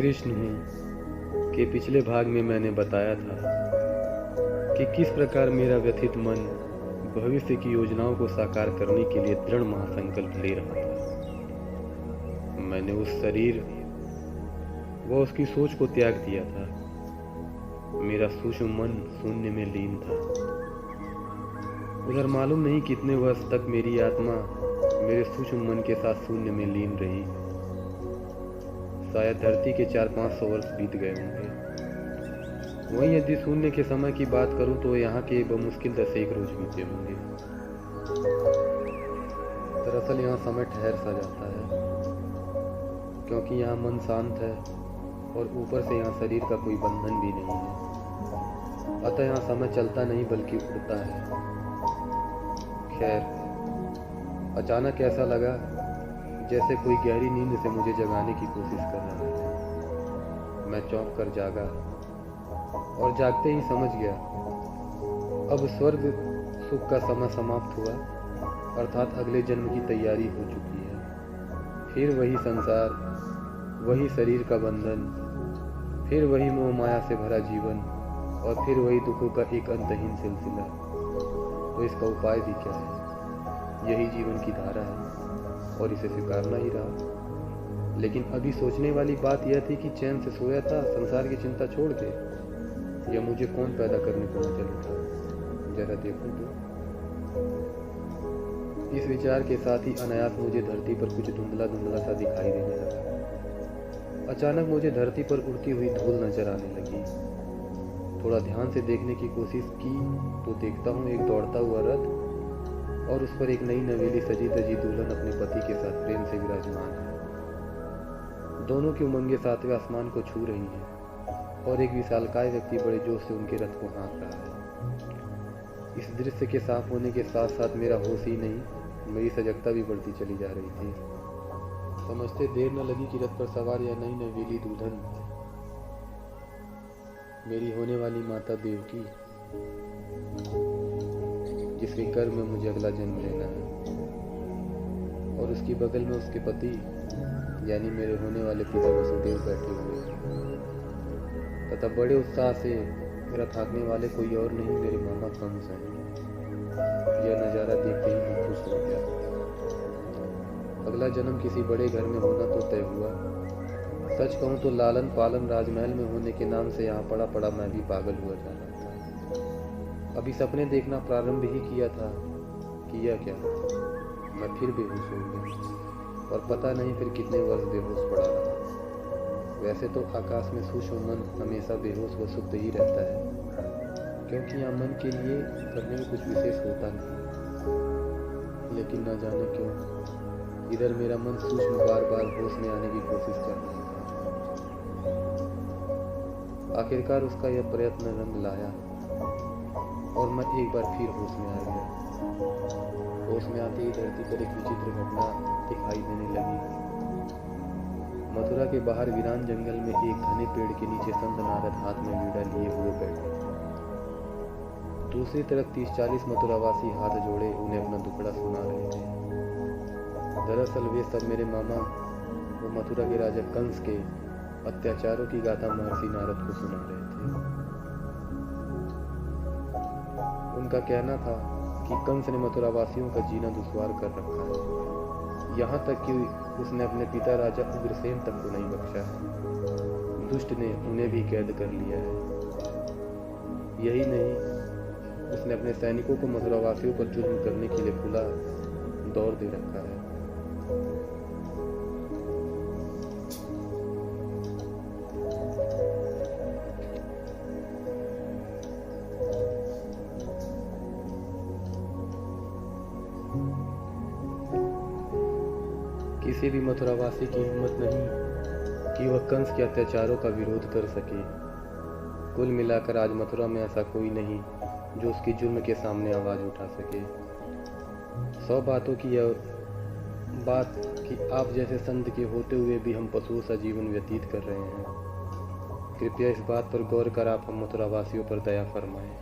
कृष्ण हूँ के पिछले भाग में मैंने बताया था कि किस प्रकार मेरा व्यथित मन भविष्य की योजनाओं को साकार करने के लिए दृढ़ महासंकल्प ले रहा था। मैंने उस शरीर व उसकी सोच को त्याग दिया था। मेरा सूक्ष्म मन शून्य में लीन था। उधर मालूम नहीं कितने वर्ष तक मेरी आत्मा मेरे सूक्ष्म मन के साथ शून्य में लीन रही। शायद धरती के 400-500 वर्ष बीत गए होंगे। वहीं यदि शून्य के समय की बात करूं तो यहाँ के बमुश्किल 10-1 रोज बीते होंगे। दरअसल यहाँ समय ठहर सा जाता है, क्योंकि यहाँ मन शांत है और ऊपर से यहाँ शरीर का कोई बंधन भी नहीं है। अतः यहाँ समय चलता नहीं बल्कि उड़ता है। खैर, अचानक ऐसा लगा जैसे कोई गहरी नींद से मुझे जगाने की कोशिश कर रहा है। मैं चौंक कर जागा और जागते ही समझ गया अब स्वर्ग सुख का समय समाप्त हुआ, अर्थात अगले जन्म की तैयारी हो चुकी है। फिर वही संसार, वही शरीर का बंधन, फिर वही मोह माया से भरा जीवन और फिर वही दुखों का एक अंतहीन सिलसिला। तो इसका उपाय भी क्या है? यही जीवन की धारा है और इसे स्वीकारना ही रहा। लेकिन अभी सोचने वाली बात यह थी कि चैन से सोया था संसार की चिंता छोड़ के, या मुझे कौन पैदा करने को न चले था? जरा देखूं तो। इस विचार के साथ ही अनायास मुझे धरती पर कुछ धुंधला धुंधला सा दिखाई देने लगा। अचानक मुझे धरती पर उड़ती हुई धूल नजर आने लगी। थोड़ा ध्यान से देखने की कोशिश की तो देखता हूँ एक दौड़ता हुआ रथ और उस पर एक नई नवेली सजी धजी दुल्हन अपने पति के साथ प्रेम से विराजमान है। दोनों की उमंगें 7वें आसमान को छू रही हैं और एक विशालकाय व्यक्ति बड़े जोश से उनके रथ को हाँक रहा है। इस दृश्य के साफ होने के साथ साथ मेरा होश ही नहीं, मेरी सजगता भी बढ़ती चली जा रही थी। समझते देर न लगी कि रथ पर सवार यह नई नवेली दुल्हन मेरी होने वाली माता देवकी, जिसके गर्भ में मुझे अगला जन्म लेना है, और उसकी बगल में उसके पति यानी मेरे होने वाले पिता वसुदेव बैठे हुए तथा बड़े उत्साह से मेरा थाकने वाले कोई और नहीं मेरे मामा कंस हैं। यह नज़ारा देखते ही मैं खुश हो गया। अगला जन्म किसी बड़े घर में होना तो तय हुआ। सच कहूँ तो लालन पालन राजमहल में होने के नाम से यहाँ पड़ा पड़ा मैं भी पागल हुआ जा रहा था। अभी सपने देखना प्रारंभ ही किया था कि यह क्या, मैं फिर बेहोश हो गया और पता नहीं फिर कितने वर्ष बेहोश पड़ा रहा। वैसे तो आकाश में सूक्ष्म मन हमेशा बेहोश व सुप्त ही रहता है, क्योंकि यहाँ मन के लिए करने में कुछ विशेष होता नहीं। लेकिन न जाने क्यों इधर मेरा मन सूक्ष्म बार बार होश में आने की कोशिश कर रहा था। आखिरकार उसका यह प्रयत्न रंग लाया और मैं एक बार फिर होश में आ गया। होश में आते ही धरती पर एक विचित्र घटना दिखाई देने लगी। मथुरा के बाहर वीरान जंगल में एक घने पेड़ के नीचे संत नारद हाथ में वीणा लिए हुए बैठे थे। दूसरी तरफ 30-40 मथुरावासी हाथ जोड़े उन्हें अपना दुखड़ा सुना रहे थे। दरअसल वे सब मेरे मामा वो मथुरा के राजा कंस के अत्याचारों की गाथा महर्षि नारद को सुना रहे थे। उनका कहना था कि कंस ने मथुरावासियों का जीना दुश्वार कर रखा है, यहाँ तक कि उसने अपने पिता राजा उग्रसेन तक को नहीं बख्शा है। दुष्ट ने उन्हें भी कैद कर लिया है। यही नहीं, उसने अपने सैनिकों को मथुरावासियों पर जुल्म करने के लिए खुला दौर दे रखा है। किसी भी मथुरावासी की हिम्मत नहीं कि वह कंस के अत्याचारों का विरोध कर सके। कुल मिलाकर आज मथुरा में ऐसा कोई नहीं जो उसकी जुल्म के सामने आवाज उठा सके। 100 बातों की यह बात कि आप जैसे संत के होते हुए भी हम पशुओं सा जीवन व्यतीत कर रहे हैं। कृपया इस बात पर गौर कर आप हम मथुरावासियों पर दया फरमाएं।